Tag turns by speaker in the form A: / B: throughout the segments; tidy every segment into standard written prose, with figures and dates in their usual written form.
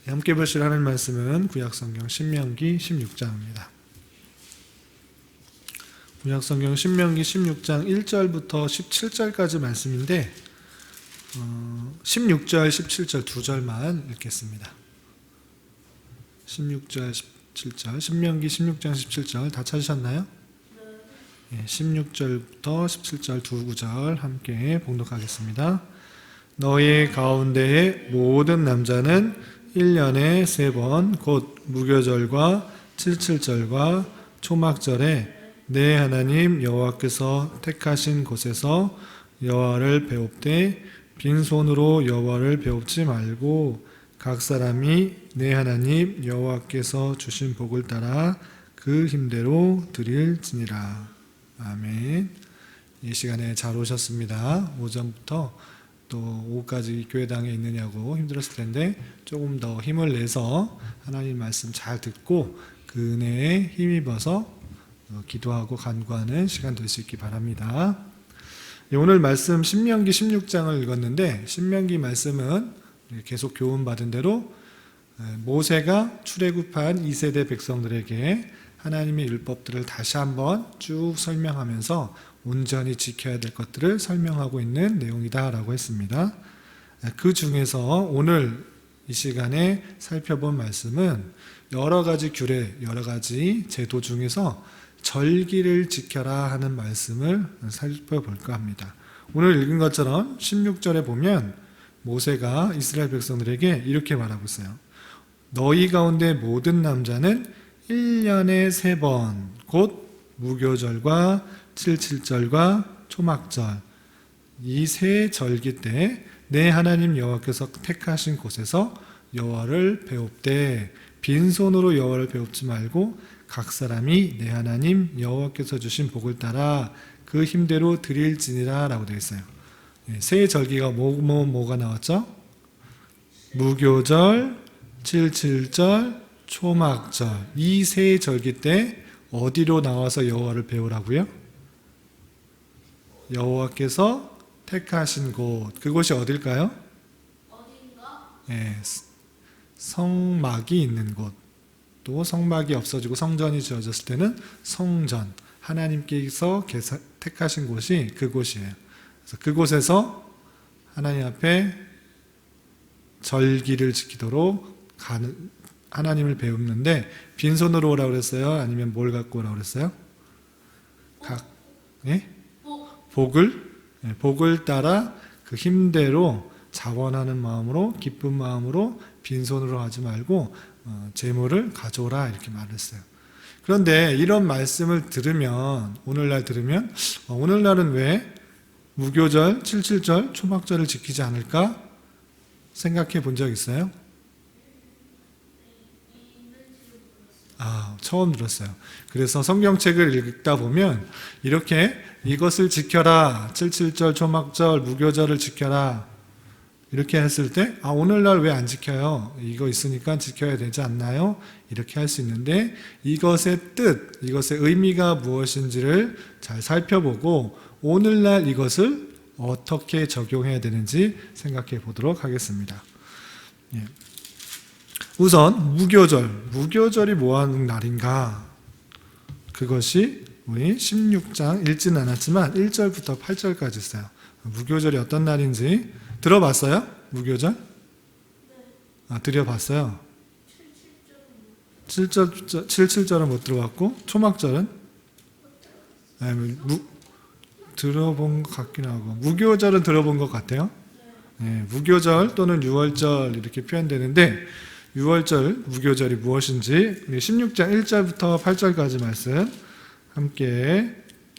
A: 함께 보실 하나님 말씀은 구약성경 신명기 16장입니다. 구약성경 신명기 16장 1절부터 17절까지 말씀인데 16절, 17절 두 절만 읽겠습니다. 16절, 17절 신명기 16장 17절 다 찾으셨나요? 네, 16절부터 17절 두 구절 함께 봉독하겠습니다. 너희 가운데의 모든 남자는 1년에 3번 곧 무교절과 77절과 초막절에 내 하나님 여호와께서 택하신 곳에서 여호와를 배웁되 빈손으로 여호와를 배웁지 말고 각 사람이 내 하나님 여호와께서 주신 복을 따라 그 힘대로 드릴지니라. 아멘. 이 시간에 잘 오셨습니다. 오전부터 또 오후까지 교회당에 있느냐고 힘들었을 텐데 조금 더 힘을 내서 하나님 말씀 잘 듣고 그 은혜에 힘입어서 기도하고 간구하는 시간 될 수 있기 바랍니다. 오늘 말씀 신명기 16장을 읽었는데 신명기 말씀은 계속 교훈받은 대로 모세가 출애굽한 2세대 백성들에게 하나님의 율법들을 다시 한번 쭉 설명하면서 온전히 지켜야 될 것들을 설명하고 있는 내용이다라고 했습니다. 그 중에서 오늘 이 시간에 살펴본 말씀은 여러 가지 규례, 여러 가지 제도 중에서 절기를 지켜라 하는 말씀을 살펴볼까 합니다. 오늘 읽은 것처럼 16절에 보면 모세가 이스라엘 백성들에게 이렇게 말하고 있어요. 너희 가운데 모든 남자는 1년에 3번 곧 무교절과 77절과 초막절 이 세 절기 때 내 하나님 여호와께서 택하신 곳에서 여호와를 배웁되 빈손으로 여호와를 배웁지 말고 각 사람이 내 하나님 여호와께서 주신 복을 따라 그 힘대로 드릴지니라 라고 되어 있어요. 세 절기가 뭐가 나왔죠? 무교절, 77절, 초막절 이 세 절기 때 어디로 나와서 여호와를 배우라고요? 여호와께서 택하신 곳, 그곳이 어딜까요?
B: 어딘가?
A: 네, 성막이 있는 곳, 또 성막이 없어지고 성전이 지어졌을 때는 성전, 하나님께서 택하신 곳이 그곳이에요. 그래서 그곳에서 하나님 앞에 절기를 지키도록 하나님을 배우는데 빈손으로 오라고 그랬어요? 아니면 뭘 갖고 오라고 그랬어요? 복을 따라 그 힘대로 자원하는 마음으로 기쁜 마음으로 빈손으로 하지 말고 재물을 가져오라 이렇게 말했어요. 그런데 이런 말씀을 들으면 오늘날은 왜 무교절, 77절, 초막절을 지키지 않을까 생각해 본 적 있어요? 처음 들었어요. 그래서 성경책을 읽다 보면 이렇게 이것을 지켜라, 77절, 초막절, 무교절을 지켜라 이렇게 했을 때 오늘날 왜 안 지켜요? 이거 있으니까 지켜야 되지 않나요? 이렇게 할 수 있는데 이것의 뜻, 이것의 의미가 무엇인지를 잘 살펴보고 오늘날 이것을 어떻게 적용해야 되는지 생각해 보도록 하겠습니다. 우선 무교절이 뭐하는 날인가? 그것이 우리 16장 읽지는 않았지만 1절부터 8절까지 있어요. 무교절이 어떤 날인지 들어봤어요? 무교절? 들어봤어요? 77절은 못 들어봤고 초막절은? 들어본 것 같긴 하고 무교절은 들어본 것 같아요. 무교절 또는 6월절 이렇게 표현되는데 6월절 무교절이 무엇인지 16장 1절부터 8절까지 말씀 함께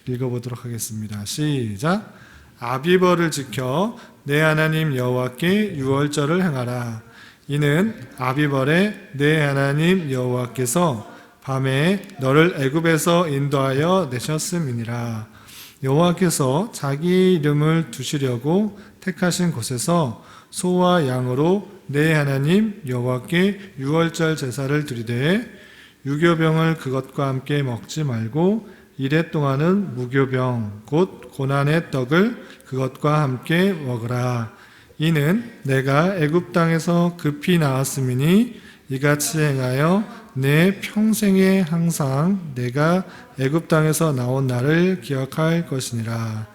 A: 읽어보도록 하겠습니다. 시작. 아비벌을 지켜 내 하나님 여호와께 6월절을 행하라. 이는 아비벌에 내 하나님 여호와께서 밤에 너를 애굽에서 인도하여 내셨음이니라. 여호와께서 자기 이름을 두시려고 택하신 곳에서 소와 양으로 내 하나님 여호와께 6월절 제사를 드리되 유교병을 그것과 함께 먹지 말고 이래 동안은 무교병 곧 고난의 떡을 그것과 함께 먹으라. 이는 내가 애굽 땅에서 급히 나왔음이니 이같이 행하여 내 평생에 항상 내가 애굽 땅에서 나온 날을 기억할 것이니라.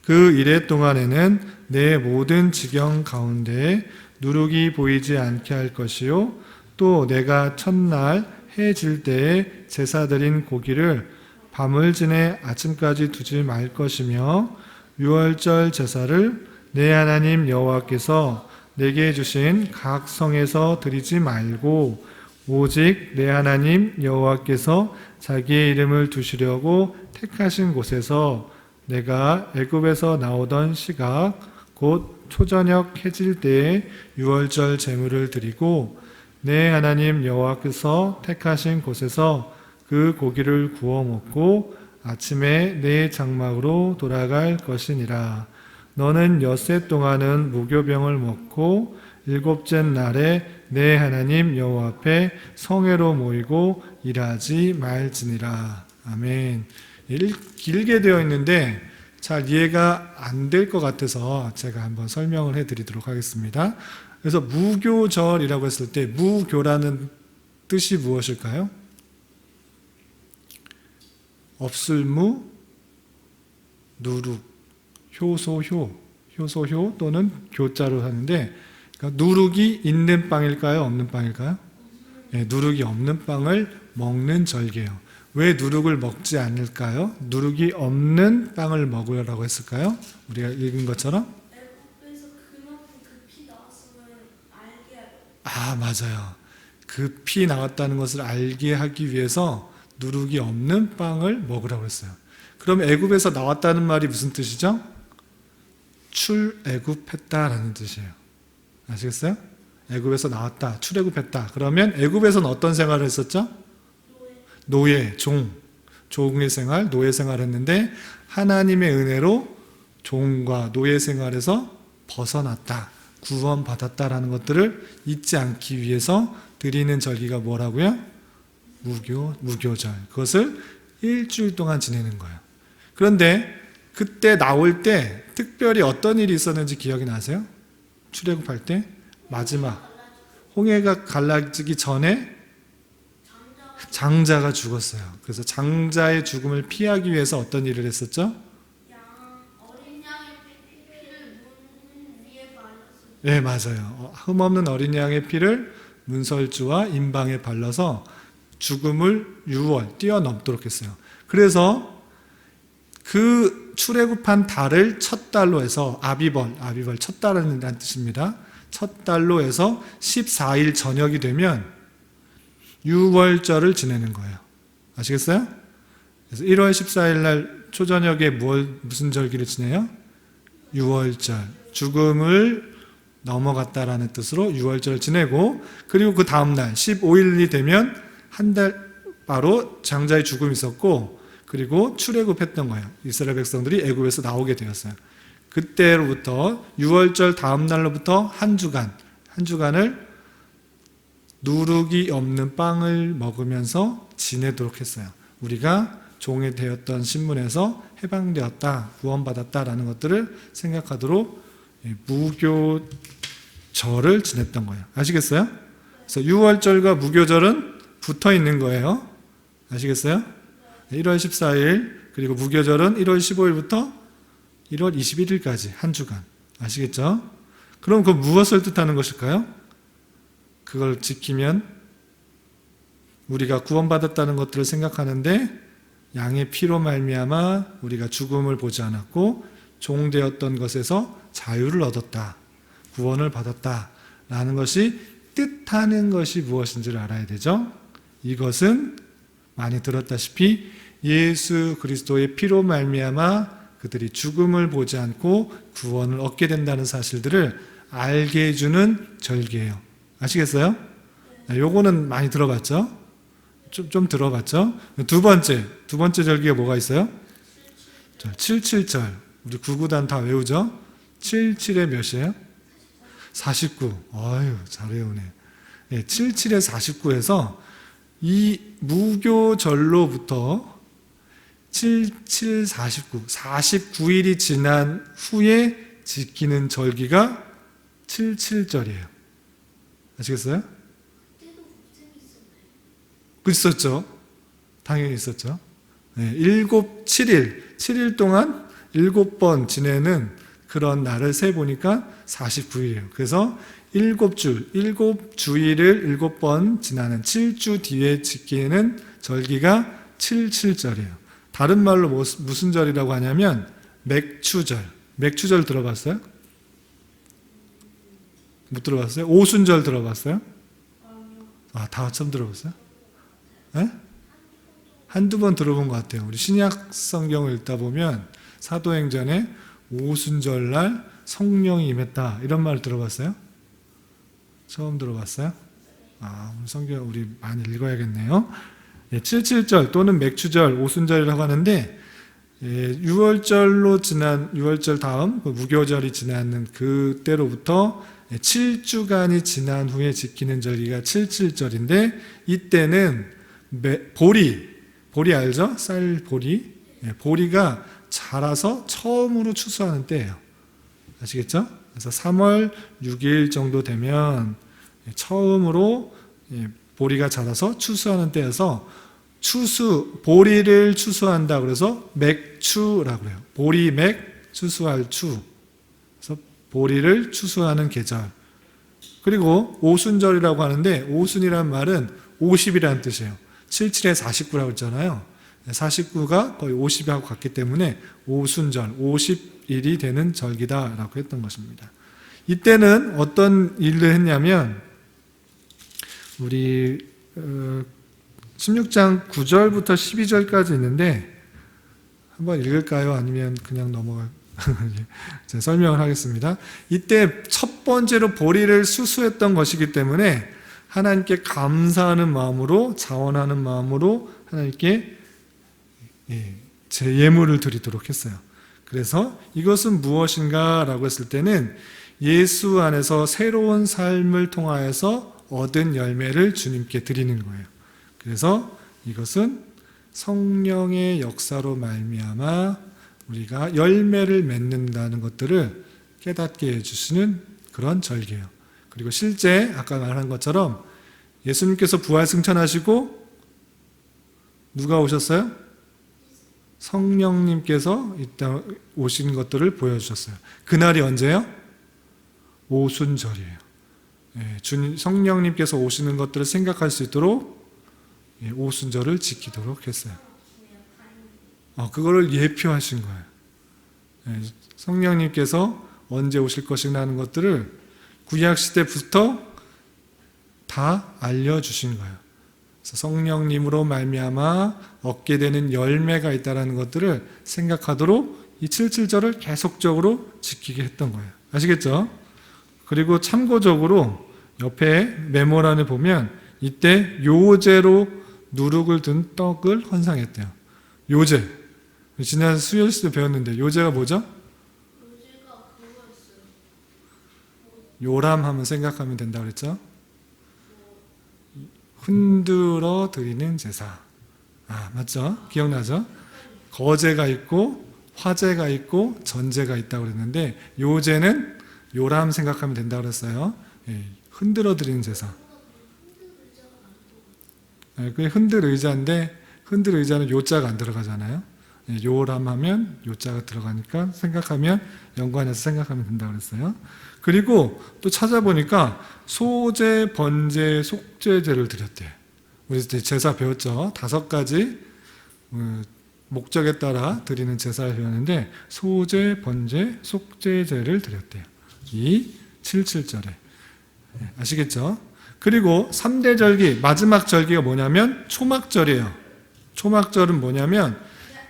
A: 그 이래 동안에는 내 모든 지경 가운데 누룩이 보이지 않게 할 것이요 또 내가 첫날 해 질 때에 제사 드린 고기를 밤을 지내 아침까지 두지 말 것이며 유월절 제사를 내 하나님 여호와께서 내게 주신 각 성에서 드리지 말고 오직 내 하나님 여호와께서 자기의 이름을 두시려고 택하신 곳에서 내가 애굽에서 나오던 시각 곧 초저녁 해질 때에 유월절 제물을 드리고 내 하나님 여호와께서 택하신 곳에서 그 고기를 구워 먹고 아침에 내 장막으로 돌아갈 것이니라. 너는 엿새 동안은 무교병을 먹고 일곱째 날에 내 하나님 여호와 앞에 성회로 모이고 일하지 말지니라. 아멘. 길게 되어 있는데 잘 이해가 안 될 것 같아서 제가 한번 설명을 해드리도록 하겠습니다. 그래서 무교절이라고 했을 때 무교라는 뜻이 무엇일까요? 없을무, 누룩, 효소효 또는 교자로 하는데 그러니까 누룩이 있는 빵일까요? 없는 빵일까요? 네, 누룩이 없는 빵을 먹는 절기예요. 왜 누룩을 먹지 않을까요? 누룩이 없는 빵을 먹으라고 했을까요? 우리가 읽은 것처럼?
B: 애국에서 그만큼 급히 나왔음을 알게
A: 맞아요. 급히 나왔다는 것을 알게 하기 위해서 누룩이 없는 빵을 먹으라고 했어요. 그럼 애굽에서 나왔다는 말이 무슨 뜻이죠? 출애굽했다라는 뜻이에요. 아시겠어요? 애굽에서 나왔다, 출애굽했다. 그러면 애굽에서는 어떤 생활을 했었죠? 노예, 종의 생활, 노예 생활을 했는데 하나님의 은혜로 종과 노예 생활에서 벗어났다, 구원받았다라는 것들을 잊지 않기 위해서 드리는 절기가 뭐라고요? 무교절. 그것을 일주일 동안 지내는 거예요. 그런데 그때 나올 때 특별히 어떤 일이 있었는지 기억이 나세요? 출애굽할 때 마지막 홍해가 갈라지기 전에 장자가 죽었어요. 그래서 장자의 죽음을 피하기 위해서 어떤 일을 했었죠?
B: 어린 양의 피를 문 위에 발랐어요.
A: 네, 맞아요. 흠없는 어린 양의 피를 문설주와 임방에 발라서 죽음을 뛰어넘도록 했어요. 그래서 그 출애굽한 달을 첫 달로 해서 아비벌 첫 달이라는 뜻입니다. 첫 달로 해서 14일 저녁이 되면 유월절을 지내는 거예요. 아시겠어요? 그래서 1월 14일 날 초저녁에 무슨 절기를 지내요? 유월절. 죽음을 넘어갔다라는 뜻으로 유월절을 지내고, 그리고 그 다음날 15일이 되면 한 달 바로 장자의 죽음이 있었고, 그리고 출애굽했던 거예요. 이스라엘 백성들이 애굽에서 나오게 되었어요. 그때로부터 유월절 다음 날로부터 한 주간을 누룩이 없는 빵을 먹으면서 지내도록 했어요. 우리가 종이 되었던 신분에서 해방되었다, 구원받았다라는 것들을 생각하도록 무교절을 지냈던 거예요. 아시겠어요? 그래서 유월절과 무교절은 붙어 있는 거예요. 아시겠어요? 1월 14일, 그리고 무교절은 1월 15일부터 1월 21일까지 한 주간. 아시겠죠? 그럼 그 무엇을 뜻하는 것일까요? 그걸 지키면 우리가 구원받았다는 것들을 생각하는데 양의 피로 말미암아 우리가 죽음을 보지 않았고 종되었던 것에서 자유를 얻었다, 구원을 받았다라는 것이 뜻하는 것이 무엇인지를 알아야 되죠. 이것은 많이 들었다시피 예수 그리스도의 피로 말미암아 그들이 죽음을 보지 않고 구원을 얻게 된다는 사실들을 알게 해주는 절기예요. 아시겠어요? 요거는 많이 들어봤죠? 좀 들어봤죠? 두 번째 절기가 뭐가 있어요? 77절. 우리 구구단 다 외우죠? 77에 몇이에요? 49. 아유, 잘 외우네. 77에 49에서 이 무교절로부터 77, 49, 49일이 지난 후에 지키는 절기가 77절이에요. 아시겠어요?
B: 그때도 곱셈이 있었나요?
A: 있었죠. 당연히 있었죠. 네, 7일 동안 7번 지내는 그런 날을 세보니까 49일이에요. 그래서 7주일을 7번 지나는 7주 뒤에 지키는 절기가 77절이에요. 다른 말로 무슨 절이라고 하냐면 맥추절. 맥추절 들어봤어요? 못 들어봤어요? 오순절 들어봤어요? 아, 다 처음 들어봤어요? 네? 한두 번 들어본 것 같아요. 우리 신약 성경을 읽다 보면 사도행전에 오순절날 성령이 임했다 이런 말 들어봤어요? 처음 들어봤어요? 아, 오늘 성경 우리 많이 읽어야겠네요. 77절 또는 맥추절, 오순절이라고 하는데 6월절 다음 무교절이 지나는 그때로부터 7주간이 지난 후에 지키는 절기가 77절인데 이때는 보리 알죠? 쌀 보리. 보리가 자라서 처음으로 추수하는 때예요. 아시겠죠? 그래서 3월 6일 정도 되면 처음으로 보리가 자라서 추수하는 때여서 보리를 추수한다 그래서 맥추라고 해요. 보리 맥 추수할 추. 그래서 보리를 추수하는 계절. 그리고 오순절이라고 하는데 오순이란 말은 50이라는 뜻이에요. 77에 49라고 했잖아요. 49가 거의 50하고 같기 때문에 오순절, 50일이 되는 절기다라고 했던 것입니다. 이때는 어떤 일을 했냐면 우리 16장 9절부터 12절까지 있는데 한번 읽을까요? 아니면 그냥 넘어갈까요? 제가 설명을 하겠습니다. 이때 첫 번째로 보리를 수수했던 것이기 때문에 하나님께 감사하는 마음으로 자원하는 마음으로 하나님께 제 예물을 드리도록 했어요. 그래서 이것은 무엇인가 라고 했을 때는 예수 안에서 새로운 삶을 통하여서 얻은 열매를 주님께 드리는 거예요. 그래서 이것은 성령의 역사로 말미암아 우리가 열매를 맺는다는 것들을 깨닫게 해주시는 그런 절기예요. 그리고 실제 아까 말한 것처럼 예수님께서 부활승천하시고 누가 오셨어요? 성령님께서 이따 오신 것들을 보여주셨어요. 그날이 언제예요? 오순절이에요. 주님 성령님께서 오시는 것들을 생각할 수 있도록 오순절을 지키도록 했어요. 그거를 예표하신 거예요. 성령님께서 언제 오실 것인가 하는 것들을 구약시대부터 다 알려주신 거예요. 그래서 성령님으로 말미암아 얻게 되는 열매가 있다는 것들을 생각하도록 이 77절을 계속적으로 지키게 했던 거예요. 아시겠죠? 그리고 참고적으로 옆에 메모란을 보면 이때 요제로 누룩을 든 떡을 헌상했대요. 요제. 지난 수요일에 배웠는데 요제가 뭐죠?
B: 요새가 그거였어요.
A: 요람 하면 생각하면 된다고 그랬죠? 흔들어 드리는 제사. 맞죠? 기억나죠? 거제가 있고 화제가 있고 전제가 있다고 그랬는데 요제는 요람 생각하면 된다고 그랬어요. 흔들어 드리는 제사. 그게 흔들 의자인데 흔들 의자는 요자가 안 들어가잖아요. 요람 하면 요자가 들어가니까 생각하면 연관해서 생각하면 된다고 그랬어요. 그리고 또 찾아보니까 소제, 번제, 속죄제를 드렸대요. 우리 제사 배웠죠. 5가지 목적에 따라 드리는 제사를 배웠는데 소제, 번제, 속죄제를 드렸대요. 이 77절에. 아시겠죠? 그리고 3대 절기, 마지막 절기가 뭐냐면 초막절이에요. 초막절은 뭐냐면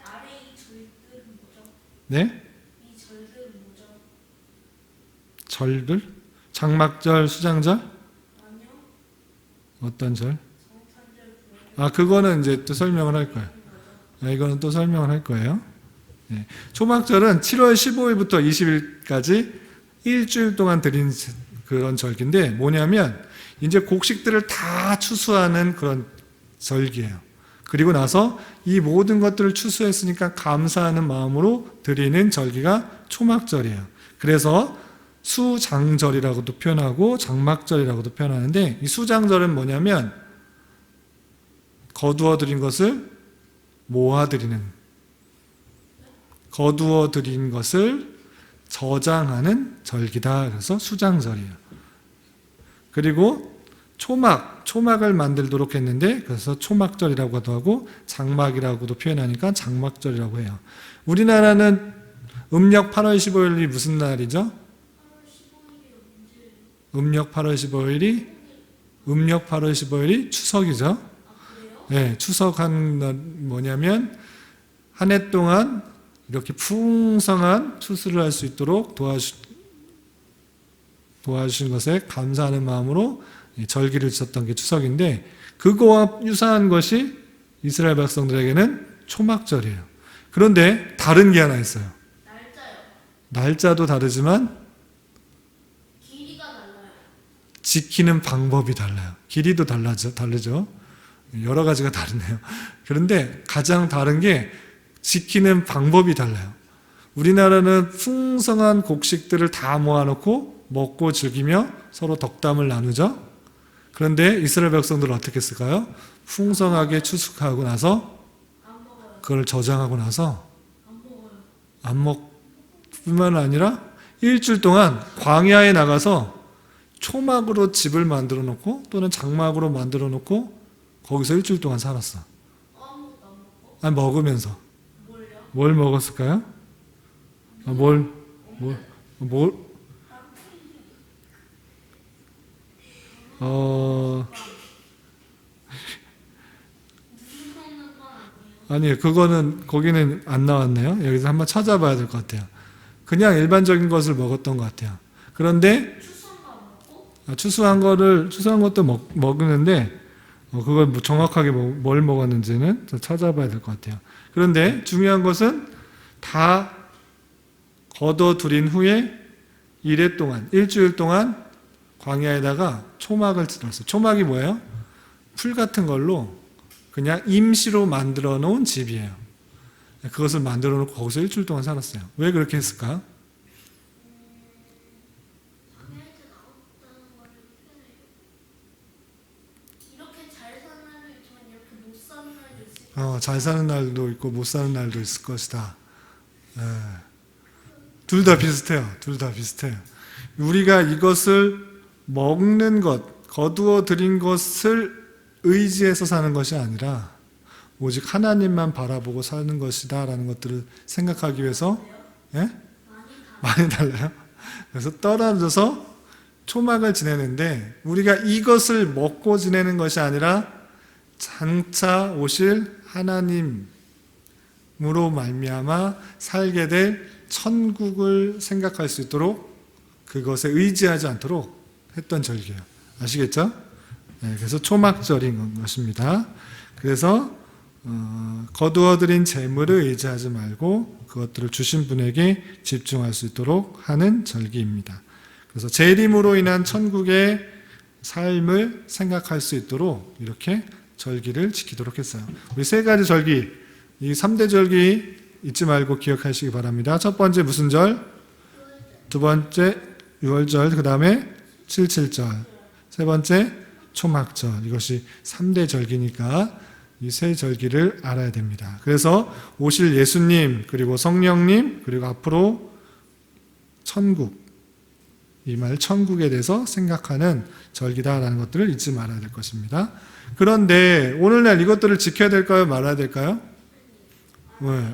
B: 아래 이 절들은 뭐죠?
A: 네?
B: 이 절들은 뭐죠?
A: 절들? 장막절, 수장절?
B: 아니요.
A: 어떤 절?
B: 성탄절,
A: 그거는 이제 또 설명을 할 거예요. 이거는 또 설명을 할 거예요. 초막절은 7월 15일부터 20일까지 일주일 동안 드린 그런 절기인데 뭐냐면 이제 곡식들을 다 추수하는 그런 절기예요. 그리고 나서 이 모든 것들을 추수했으니까 감사하는 마음으로 드리는 절기가 초막절이에요. 그래서 수장절이라고도 표현하고 장막절이라고도 표현하는데, 이 수장절은 뭐냐면 거두어들인 것을 모아들이는, 거두어들인 것을 저장하는 절기다. 그래서 수장절이에요. 그리고 초막을 만들도록 했는데, 그래서 초막절이라고도 하고 장막이라고도 표현하니까 장막절이라고 해요. 우리나라는 음력 8월 15일이 무슨 날이죠? 음력 8월 15일이 추석이죠. 네, 추석한 날 뭐냐면 한 해 동안 이렇게 풍성한 추수를 할 수 있도록 도와주신 것에 감사하는 마음으로 절기를 지었던 게 추석인데, 그거와 유사한 것이 이스라엘 백성들에게는 초막절이에요. 그런데 다른 게 하나 있어요. 날짜도 다르지만
B: 길이가 달라요.
A: 지키는 방법이 달라요. 길이도 다르죠. 여러 가지가 다르네요. 그런데 가장 다른 게 지키는 방법이 달라요. 우리나라는 풍성한 곡식들을 다 모아놓고 먹고 즐기며 서로 덕담을 나누죠. 그런데 이스라엘 백성들은 어떻게 했을까요? 풍성하게 추수하고 나서
B: 안 먹어요.
A: 그걸 저장하고 나서
B: 안 먹어요.
A: 안 먹뿐만 아니라 일주일 동안 광야에 나가서 초막으로 집을 만들어 놓고 또는 장막으로 만들어 놓고 거기서 일주일 동안 살았어.
B: 아무것도 안 먹고.
A: 아니, 먹으면서.
B: 뭘요?
A: 뭘 먹었을까요? 뭘?
B: 무슨 먹는 건 아니에요.
A: 아니, 거기는 안 나왔네요. 여기서 한번 찾아봐야 될 것 같아요. 그냥 일반적인 것을 먹었던 것 같아요. 그런데,
B: 추수한 거 안 먹고?
A: 추수한 것도 먹는데, 그걸 뭐 정확하게 뭘 먹었는지는 찾아봐야 될 것 같아요. 그런데 중요한 것은 다 걷어들인 후에 일주일 동안 광야에다가 초막을 들었어요. 초막이 뭐예요? 풀 같은 걸로 그냥 임시로 만들어 놓은 집이에요. 그것을 만들어 놓고 거기서 일주일 동안 살았어요. 왜 그렇게 했을까?
B: 광야에서 나왔다는 거를 표현해요. 이렇게 잘 사는 날도 있지만 이렇게 못 사는 날도 있을 거예요.
A: 잘 사는 날도 있고 못 사는 날도 있을 것이다. 둘 다 비슷해요. 우리가 이것을 먹는 것, 거두어 들인 것을 의지해서 사는 것이 아니라 오직 하나님만 바라보고 사는 것이다 라는 것들을 생각하기 위해서, 예? 많이 달라요. 그래서 떨어져서 초막을 지내는데, 우리가 이것을 먹고 지내는 것이 아니라 장차 오실 하나님으로 말미암아 살게 될 천국을 생각할 수 있도록 그것에 의지하지 않도록 했던 절기예요. 아시겠죠? 네, 그래서 초막절인 것입니다. 그래서 거두어들인 재물을 의지하지 말고 그것들을 주신 분에게 집중할 수 있도록 하는 절기입니다. 그래서 재림으로 인한 천국의 삶을 생각할 수 있도록 이렇게 절기를 지키도록 했어요. 우리 세 가지 절기, 이 3대 절기 잊지 말고 기억하시기 바랍니다. 첫 번째 무슨 절? 두 번째 유월절, 그 다음에 7.7절, 세 번째 초막절. 이것이 3대 절기니까 이 세 절기를 알아야 됩니다. 그래서 오실 예수님, 그리고 성령님, 그리고 앞으로 천국, 이 말 천국에 대해서 생각하는 절기다라는 것들을 잊지 말아야 될 것입니다. 그런데 오늘날 이것들을 지켜야 될까요? 말아야 될까요?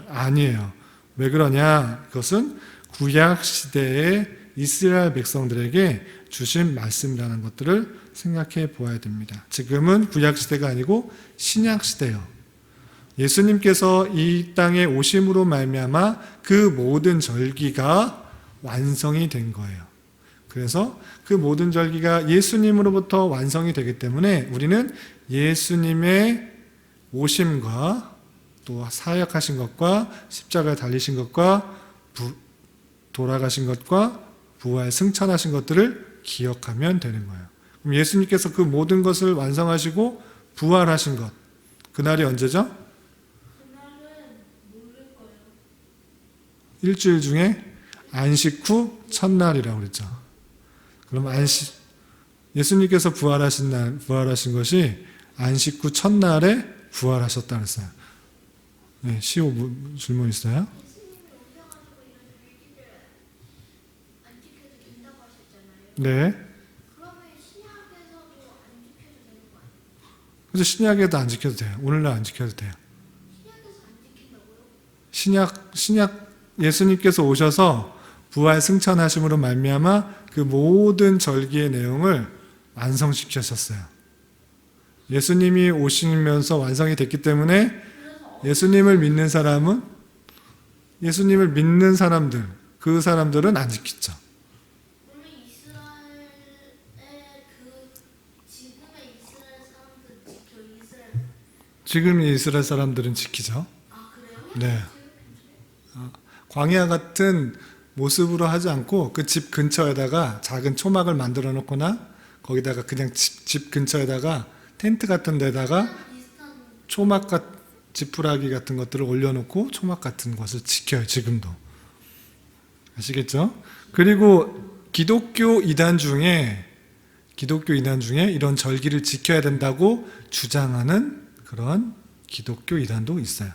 A: 아니에요. 왜 그러냐? 그것은 구약 시대의 이스라엘 백성들에게 주신 말씀이라는 것들을 생각해 보아야 됩니다. 지금은 구약 시대가 아니고 신약 시대예요. 예수님께서 이 땅에 오심으로 말미암아 그 모든 절기가 완성이 된 거예요. 그래서 그 모든 절기가 예수님으로부터 완성이 되기 때문에 우리는 예수님의 오심과 또 사역하신 것과 십자가에 달리신 것과 돌아가신 것과 부활 승천하신 것들을 기억하면 되는 거예요. 그럼 예수님께서 그 모든 것을 완성하시고 부활하신 것, 그날이 언제죠?
B: 그날은 모를 거예요.
A: 일주일 중에 안식 후 첫날이라고 그랬죠. 그럼 예수님께서 부활하신 것이 안식 후 첫날에 부활하셨다 그랬어요. 네, 시호 질문 있어요?
B: 예수님이 오셔가지고 이런 일기를 안 지켜도 된다고 하셨잖아요.
A: 네.
B: 그러면 신약에서도 안 지켜도 되는 거 아니에요?
A: 그래서 신약에도 안 지켜도 돼요. 오늘날 안 지켜도 돼요.
B: 신약에서 안 지킨다고요?
A: 신약 예수님께서 오셔서 부활 승천하심으로 말미암아 그 모든 절기의 내용을 완성시키셨어요. 예수님이 오시면서 완성이 됐기 때문에 예수님을 믿는 사람은 예수님을 믿는 사람들 그 사람들은 안 지키죠.
B: 그러면 이스라엘의 지금의 이스라엘 사람들 지켜 이스라엘.
A: 지금 이스라엘 사람들은 지키죠.
B: 아 그래요?
A: 네. 광야 같은 모습으로 하지 않고 그 집 근처에다가 작은 초막을 만들어 놓거나 거기다가 그냥 집 근처에다가 텐트 같은 데다가
B: 비슷한
A: 초막 지푸라기 같은 것들을 올려놓고 초막 같은 것을 지켜요. 지금도. 아시겠죠? 그리고 기독교 이단 중에 이런 절기를 지켜야 된다고 주장하는 그런 기독교 이단도 있어요.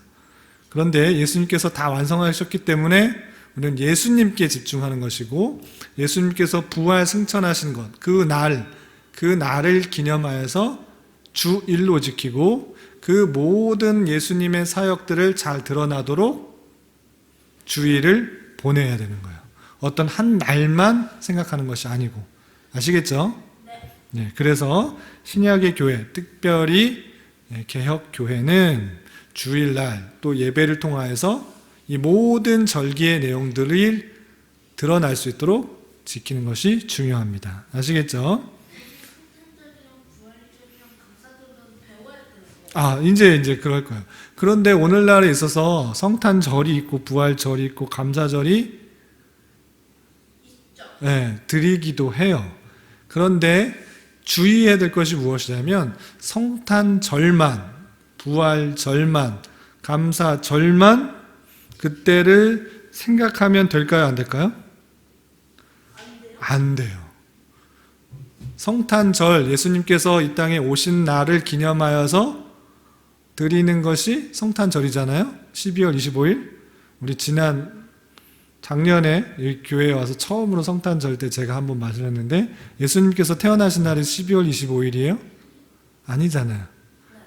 A: 그런데 예수님께서 다 완성하셨기 때문에 우리는 예수님께 집중하는 것이고 예수님께서 부활 승천하신 것, 그 날을 기념하여서 주일로 지키고 그 모든 예수님의 사역들을 잘 드러나도록 주일을 보내야 되는 거예요. 어떤 한 날만 생각하는 것이 아니고. 아시겠죠? 네. 그래서 신약의 교회, 특별히 개혁 교회는 주일날 또 예배를 통하여서 이 모든 절기의 내용들이 드러날 수 있도록 지키는 것이 중요합니다. 아시겠죠? 이제 그럴 거예요. 그런데 오늘날에 있어서 성탄절이 있고 부활절이 있고 감사절이 드리기도 해요. 그런데 주의해야 될 것이 무엇이냐면 성탄절만, 부활절만, 감사절만 그때를 생각하면 될까요? 안 될까요? 안 돼요. 성탄절, 예수님께서 이 땅에 오신 날을 기념하여서 드리는 것이 성탄절이잖아요. 12월 25일. 우리 작년에 이 교회에 와서 처음으로 성탄절 때 제가 한번 말을 했는데 예수님께서 태어나신 날이 12월 25일이에요? 아니잖아요.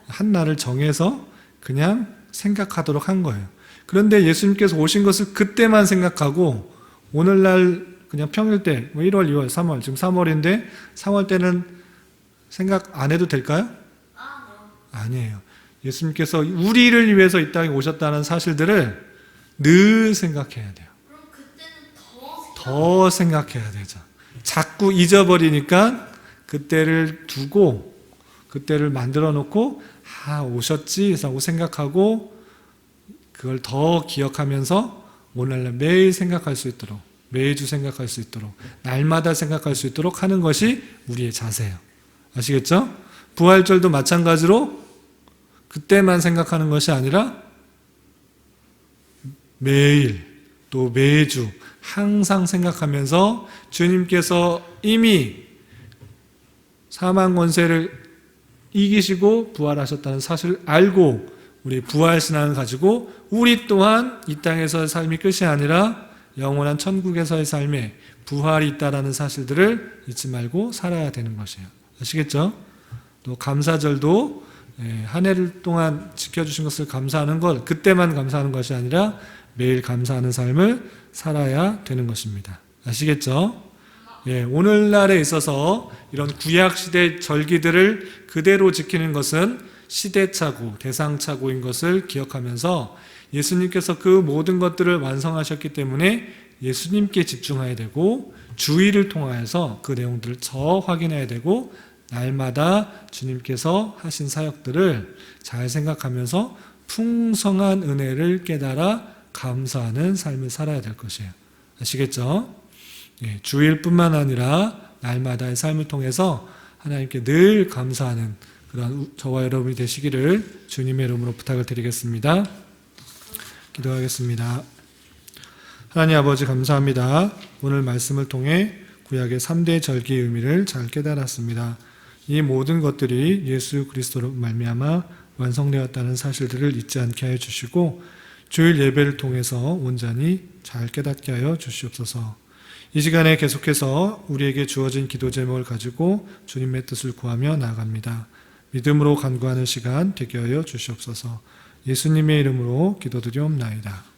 A: 한 날을 정해서 그냥 생각하도록 한 거예요. 그런데 예수님께서 오신 것을 그때만 생각하고 오늘날 그냥 평일 때 1월, 2월, 3월, 지금 3월인데 3월 때는 생각 안 해도 될까요? 아니에요. 예수님께서 우리를 위해서 이 땅에 오셨다는 사실들을 늘 생각해야 돼요.
B: 그럼 그때는
A: 더 생각해야 되죠. 자꾸 잊어버리니까 그때를 두고 그때를 만들어 놓고 오셨지 라고 생각하고 그걸 더 기억하면서 오늘날 매일 생각할 수 있도록 매주 생각할 수 있도록 날마다 생각할 수 있도록 하는 것이 우리의 자세예요. 아시겠죠? 부활절도 마찬가지로 그때만 생각하는 것이 아니라 매일 또 매주 항상 생각하면서 주님께서 이미 사망 권세를 이기시고 부활하셨다는 사실을 알고 우리 부활신앙을 가지고 우리 또한 이 땅에서의 삶이 끝이 아니라 영원한 천국에서의 삶에 부활이 있다라는 사실들을 잊지 말고 살아야 되는 것이에요. 아시겠죠? 또 감사절도 한 해를 동안 지켜주신 것을 감사하는 것, 그때만 감사하는 것이 아니라 매일 감사하는 삶을 살아야 되는 것입니다. 아시겠죠? 오늘날에 있어서 이런 구약시대 절기들을 그대로 지키는 것은 시대착오, 대상착오인 것을 기억하면서 예수님께서 그 모든 것들을 완성하셨기 때문에 예수님께 집중해야 되고 주의를 통하여서 그 내용들을 확인해야 되고 날마다 주님께서 하신 사역들을 잘 생각하면서 풍성한 은혜를 깨달아 감사하는 삶을 살아야 될 것이에요. 아시겠죠? 주일뿐만 아니라 날마다의 삶을 통해서 하나님께 늘 감사하는 그런 저와 여러분이 되시기를 주님의 이름으로 부탁을 드리겠습니다. 기도하겠습니다. 하나님 아버지 감사합니다. 오늘 말씀을 통해 구약의 3대 절기의 의미를 잘 깨달았습니다. 이 모든 것들이 예수 그리스도로 말미암아 완성되었다는 사실들을 잊지 않게 하여 주시고 주일 예배를 통해서 온전히 잘 깨닫게 하여 주시옵소서. 이 시간에 계속해서 우리에게 주어진 기도 제목을 가지고 주님의 뜻을 구하며 나아갑니다. 믿음으로 간구하는 시간 되게 하여 주시옵소서. 예수님의 이름으로 기도드리옵나이다.